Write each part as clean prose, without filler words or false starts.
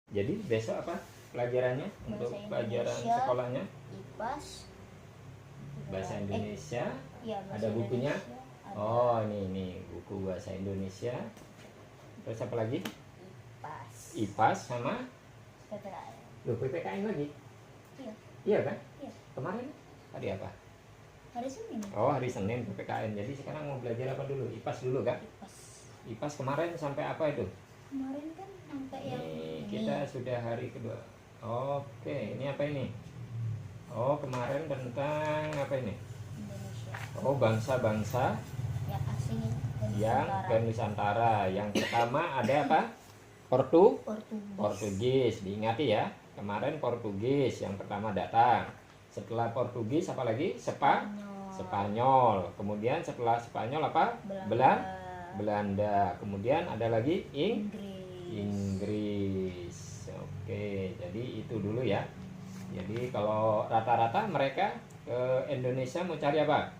Jadi besok apa pelajarannya untuk pelajaran sekolahnya? IPAS, Bahasa Indonesia. ya, bahasa Ada bukunya? Indonesia, ada Oh, ini buku bahasa Indonesia. Terus apa lagi? IPAS, IPAS sama PPKN. loh, PPKN lagi? Iya. Iya kan? Iya. Kemarin hari apa? Hari Senin. Oh, hari Senin PPKN. Jadi sekarang mau belajar apa dulu? IPAS dulu kan? IPAS. IPAS kemarin sampai apa itu? Kemarin kan sampai yang Ini ini. kita sudah hari kedua. Oke, ini apa ini? Oh, kemarin tentang apa ini? Indonesia. Oh, bangsa-bangsa Yang asing yang ke Nusantara. Yang pertama ada apa? Portugis. Portugis. Diingati ya. Kemarin Portugis yang pertama datang. Setelah Portugis apa lagi? Spanyol. Kemudian setelah Spanyol apa? Belanda. Kemudian ada lagi Inggris. Oke, jadi itu dulu ya. Jadi kalau rata-rata mereka ke Indonesia mau cari apa?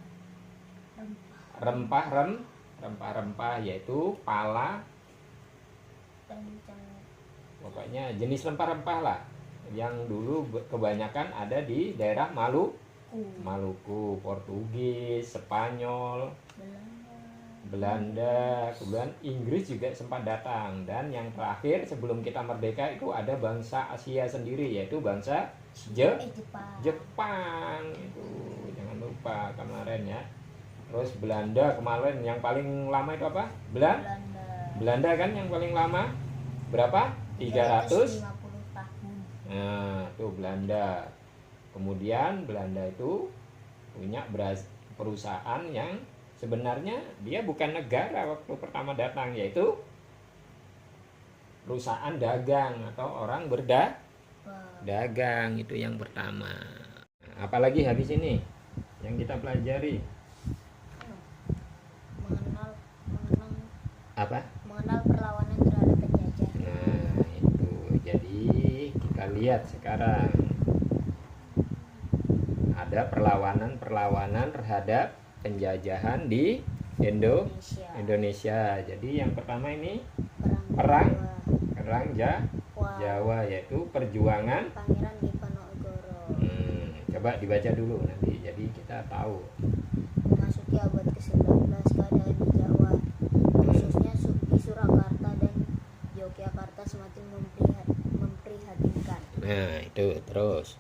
Rempah-rempah yaitu pala. Pokoknya jenis rempah-rempah lah. Yang dulu kebanyakan ada di daerah Maluku, Portugis, Spanyol, Belanda, kemudian Inggris juga sempat datang. Dan yang terakhir sebelum kita merdeka itu ada bangsa Asia sendiri, yaitu bangsa Jepang. Itu jangan lupa kemarin ya. Terus Belanda kemarin yang paling lama itu apa? Belanda kan yang paling lama. Berapa? 350 tahun. Nah, itu Belanda. Kemudian Belanda itu punya perusahaan yang sebenarnya dia bukan negara waktu pertama datang, yaitu perusahaan dagang atau orang berdagang. Itu yang pertama. Apalagi habis ini yang kita pelajari? Mengenal perlawanan terhadap penjajah. Nah, itu. Jadi kita lihat sekarang ada perlawanan terhadap penjajahan di Indonesia. Jadi yang pertama ini perang Jawa, yaitu perjuangan Pangeran Diponegoro. Coba dibaca dulu nanti, jadi kita tahu. Memasuki abad ke-19, keadaan di Jawa, khususnya di Surakarta dan Yogyakarta, semakin memprihatinkan. Nah, itu terus.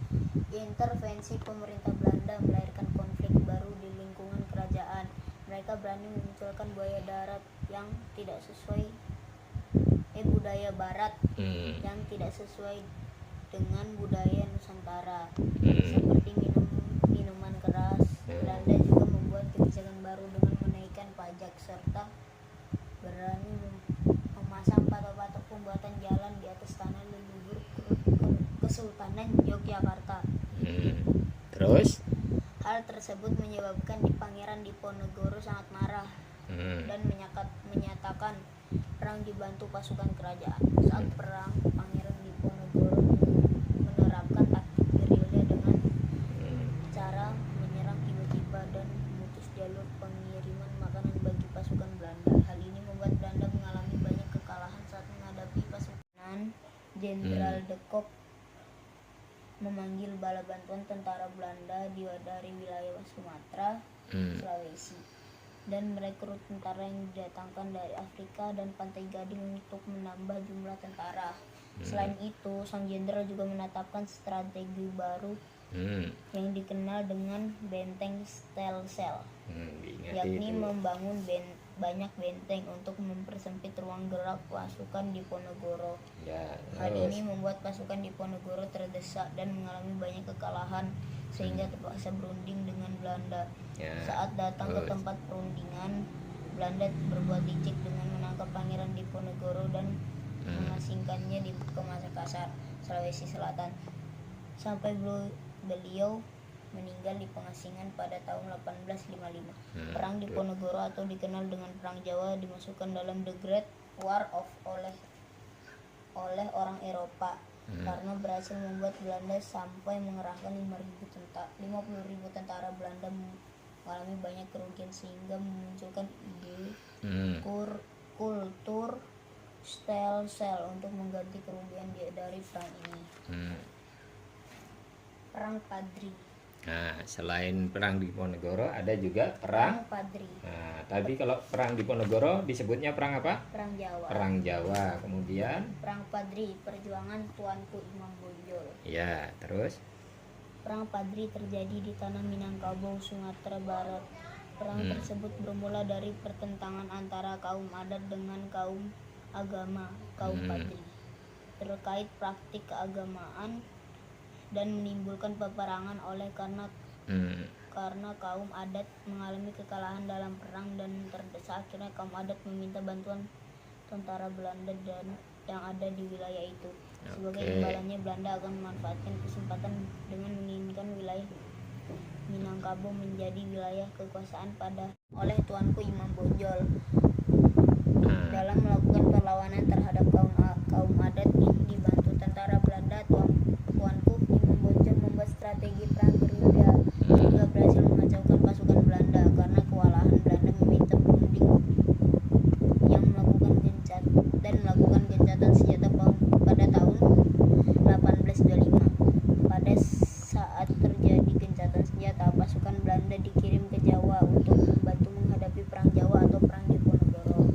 Intervensi pemerintah Belanda melahirkan konflik baru di lingkungan kerajaan. Mereka berani memunculkan buaya darat yang tidak sesuai budaya barat yang tidak sesuai dengan budaya Nusantara, seperti minuman keras. Belanda juga membuat kebijakan baru dengan menaikkan pajak serta berani memasang patok-patok pembuatan jalan di atas tanah leluhur Kesultanan Yogyakarta. Terus hal tersebut menyebabkan Pangeran Diponegoro sangat marah dan menyatakan perang dibantu pasukan kerajaan. Saat perang, Pangeran Diponegoro menerapkan taktik gerilya dengan cara menyerang tiba-tiba dan memutus jalur pengiriman makanan bagi pasukan Belanda. Hal ini membuat Belanda mengalami banyak kekalahan saat menghadapi pasukan. Jenderal de Kock memanggil bala bantuan tentara Belanda dari wilayah Sumatera, Sulawesi, dan merekrut tentara yang didatangkan dari Afrika dan Pantai Gading untuk menambah jumlah tentara. Selain itu, sang jenderal juga menetapkan strategi baru yang dikenal dengan benteng Stelsel, yakni membangun banyak benteng untuk mempersempit ruang gerak pasukan Diponegoro. Hal ini membuat pasukan Diponegoro terdesak dan mengalami banyak kekalahan, sehingga terpaksa berunding dengan Belanda. Saat datang ke tempat perundingan, Belanda berbuat licik dengan menangkap Pangeran Diponegoro dan mengasingkannya di Makassar, Sulawesi Selatan, sampai beliau meninggal di pengasingan pada tahun 1855. Perang Diponegoro atau dikenal dengan Perang Jawa dimasukkan dalam The Great War oleh orang Eropa karena berhasil membuat Belanda sampai mengerahkan 50.000 tentara. Belanda mengalami banyak kerugian sehingga memunculkan ide kultur sel untuk mengganti kerugian dari perang ini. Perang Padri. Nah, selain perang Diponegoro ada juga perang Padri. Nah, tadi kalau perang Diponegoro disebutnya perang apa? Perang Jawa. Perang Jawa. Kemudian perang Padri, perjuangan Tuanku Imam Bonjol. Ya, terus Perang Padri terjadi di tanah Minangkabau, Sumatera Barat. Perang tersebut bermula dari pertentangan antara kaum adat dengan kaum agama, kaum Padri, terkait praktik keagamaan dan menimbulkan peperangan oleh karena kaum adat mengalami kekalahan dalam perang dan terdesak. Akhirnya kaum adat meminta bantuan tentara Belanda dan yang ada di wilayah itu. Sebagai imbalannya, Belanda akan memanfaatkan kesempatan dengan menginginkan wilayah Minangkabau menjadi wilayah kekuasaan oleh Tuanku Imam Bonjol. Dalam melakukan perlawanan terhadap kaum adat yang dibantu tentara Belanda, Tuanku Imam Bonjol membuat strategi perang gerilya hingga berhasil mengacaukan pasukan Belanda. Karena kewalahan, Belanda meminta Brunding yang melakukan gencatan senjata pada tahun 1825. Pada saat terjadi gencatan senjata, pasukan Belanda dikirim ke Jawa untuk membantu menghadapi perang Jawa atau perang Diponegoro.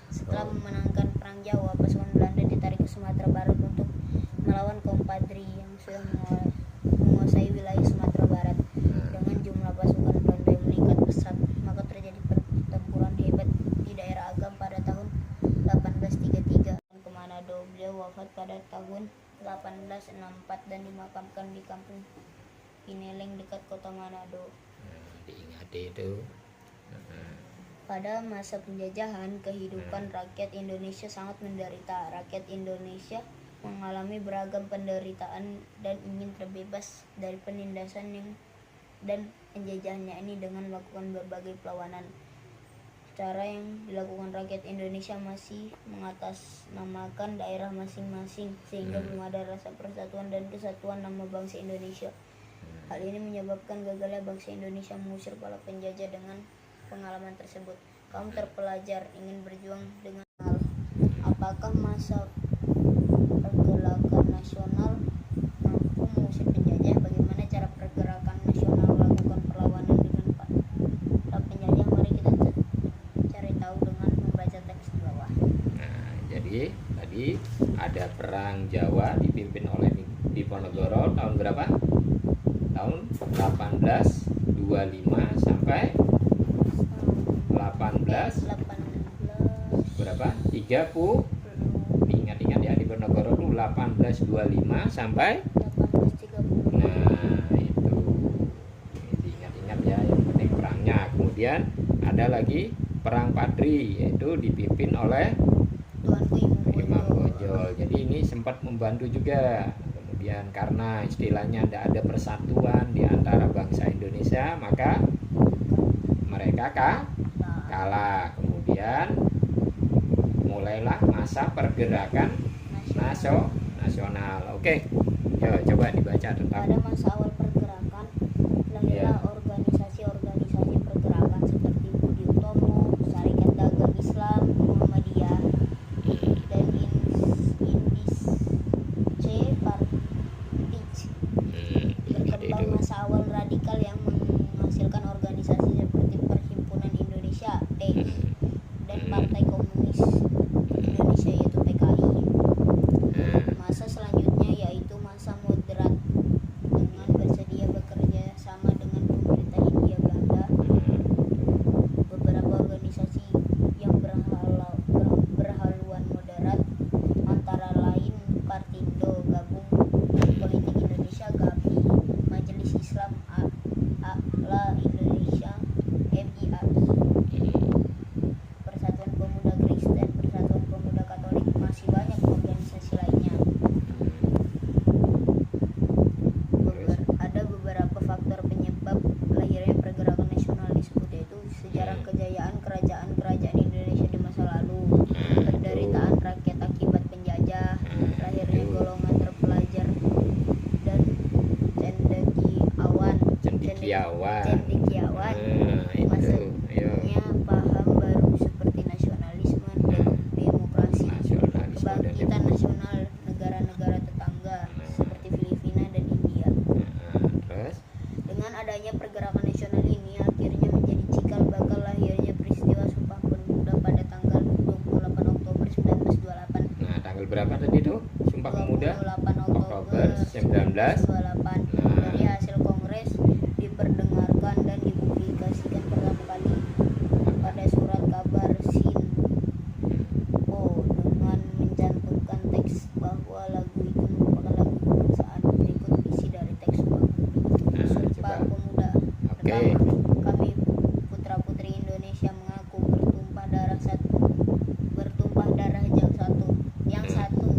Setelah memenangkan perang Jawa, pasukan Belanda ditarik ke Sumatera Barat untuk melawan kaum Padri yang sudah menguasai wilayah Sumatera Barat. Dengan jumlah pasukan Belanda yang meningkat pesat, maka terjadi pertempuran hebat di daerah Agam pada tahun 1833. Ke Manado, beliau wafat pada tahun 1864 dan dimakamkan di kampung Pineleng dekat kota Manado. Diingat itu. Pada masa penjajahan, kehidupan rakyat Indonesia sangat menderita. Rakyat Indonesia mengalami beragam penderitaan dan ingin terbebas dari penindasan dan penjajahannya ini dengan melakukan berbagai perlawanan. Cara yang dilakukan rakyat Indonesia masih mengatasnamakan daerah masing-masing, sehingga belum ada rasa persatuan dan kesatuan nama bangsa Indonesia. Hal ini menyebabkan gagalnya bangsa Indonesia mengusir para penjajah. Dengan pengalaman tersebut, kaum terpelajar ingin berjuang dengan apakah masa pergerakan nasional mampu mengusir penjajah? Bagaimana cara pergerakan nasional melakukan perlawanan dengan para penjajah? Mari kita cari tahu dengan membaca teks di bawah. Nah, jadi tadi ada perang Jawa dipimpin oleh Diponegoro tahun berapa? Tahun 1825 sampai 18 berapa? 30. Ingat-ingat ya, Diponegoro itu 1825 sampai 1830. Nah, itu diingat-ingat ya, yang penting perangnya. Kemudian ada lagi perang Padri, yaitu dipimpin oleh Tuanku Imam Bonjol. Jadi ini sempat membantu juga. Kemudian karena istilahnya tidak ada persatuan di antara bangsa Indonesia, maka mereka kalah. Kemudian mulailah masa pergerakan nasional. Oke, yuk coba dibaca tentang. Pada masa awal pergerakan, lahirlah organisasi-organisasi pergerakan seperti Budi Utomo, Sarekat Dagang Islam, Muhammadiyah, dan Indische Partij. Berkembang masa awal radikal yang menghasilkan organisasi seperti Perhimpunan Indonesia dan Partai Komunis Indonesia yaitu PKI. Masa selanjutnya yaitu masa moderat dengan bersedia bekerja sama dengan pemerintah Hindia Belanda. Beberapa organisasi yang berhaluan moderat antara lain Partindo, Gabung Politik Indonesia (GAPI), Majelis Islam A'la Indonesia (MIAI), Persatuan Pemuda Kristen, Persatuan Pemuda Katolik, masih banyak organisasi lainnya. Ada beberapa faktor penyebab lahirnya pergerakan nasional disebut, yaitu sejarah kejayaan kerajaan-kerajaan Indonesia di masa lalu, penderitaan rakyat akibat penjajah, lahirnya golongan terpelajar dan cendekiawan, masuknya paham baru seperti nasionalisme dan demokrasi. Sumpah Pemuda 28 Oktober 1928. Dari hasil kongres diperdengarkan dan dipublikasikan pertama kali pada surat kabar Sinpo dengan mencantumkan teks bahwa lagu itu merupakan lagu kebangsaan. Berikut isi dari teks Sumpah Pemuda. Oke. Kami putra-putri Indonesia mengaku bertumpah darah yang satu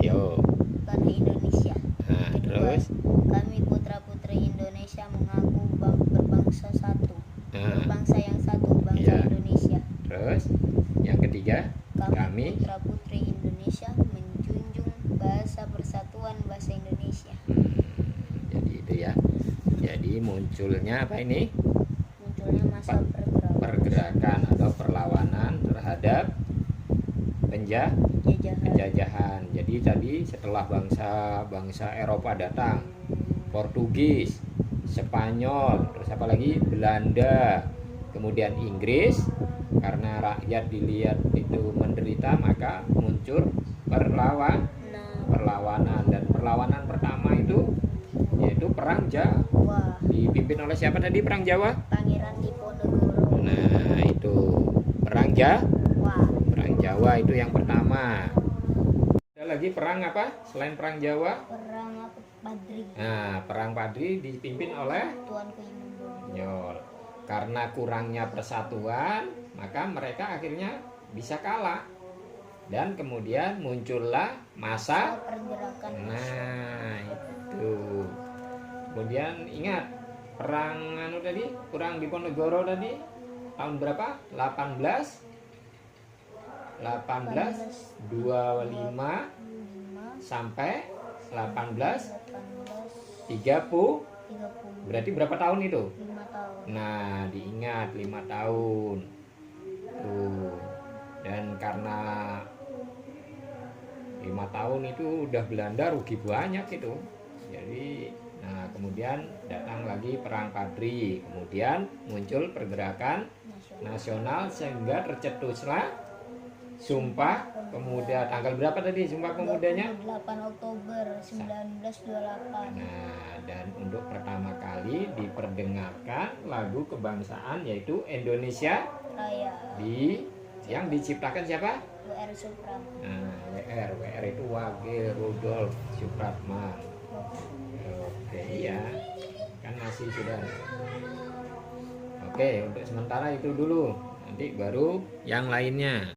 Ayo. karena Indonesia. Kedua, Terus kami putra-putri Indonesia mengaku berbangsa satu, berbangsa yang satu, bangsa Iya. Indonesia. Terus yang ketiga, kami putra-putri Indonesia menjunjung bahasa persatuan bahasa Indonesia. Jadi itu ya. Jadi munculnya apa ini? Munculnya masa Pergerakan atau perlawanan terhadap penjajahan. Jadi tadi setelah bangsa Eropa datang, Portugis, Spanyol, terus apa lagi? Belanda, kemudian Inggris. Karena rakyat dilihat itu menderita, maka muncul perlawanan. Dan perlawanan pertama itu yaitu Perang Jawa. Dipimpin oleh siapa tadi Perang Jawa? Pangeran Diponegoro. Nah, itu Perang Jawa itu yang pertama. Ada lagi perang apa selain Perang Jawa? Perang Padri. Nah, Perang Padri dipimpin oleh Tuanku Imam Nyol. Karena kurangnya persatuan, maka mereka akhirnya bisa kalah. Dan kemudian muncullah masa pergerakan. Nah, itu. Kemudian ingat perang Perang Diponegoro tadi tahun berapa? 1825 sampai 1830. Berarti berapa tahun itu? 5 tahun. Nah, diingat 5 tahun. Tuh. Dan karena 5 tahun itu udah Belanda rugi banyak itu. Jadi, nah kemudian datang lagi Perang Padri. Kemudian muncul pergerakan nasional sehingga tercetuslah Sumpah Pemuda. Tanggal berapa tadi Sumpah Pemudanya? 28 Oktober 1928. Nah, dan untuk pertama kali diperdengarkan lagu kebangsaan yaitu Indonesia Raya. Yang diciptakan siapa? W.R. Supratman. Nah, WR itu Wakil Rudolf Supratman. Oke, iya. Kan masih sudah. Oke, untuk sementara itu dulu. Nanti baru yang lainnya.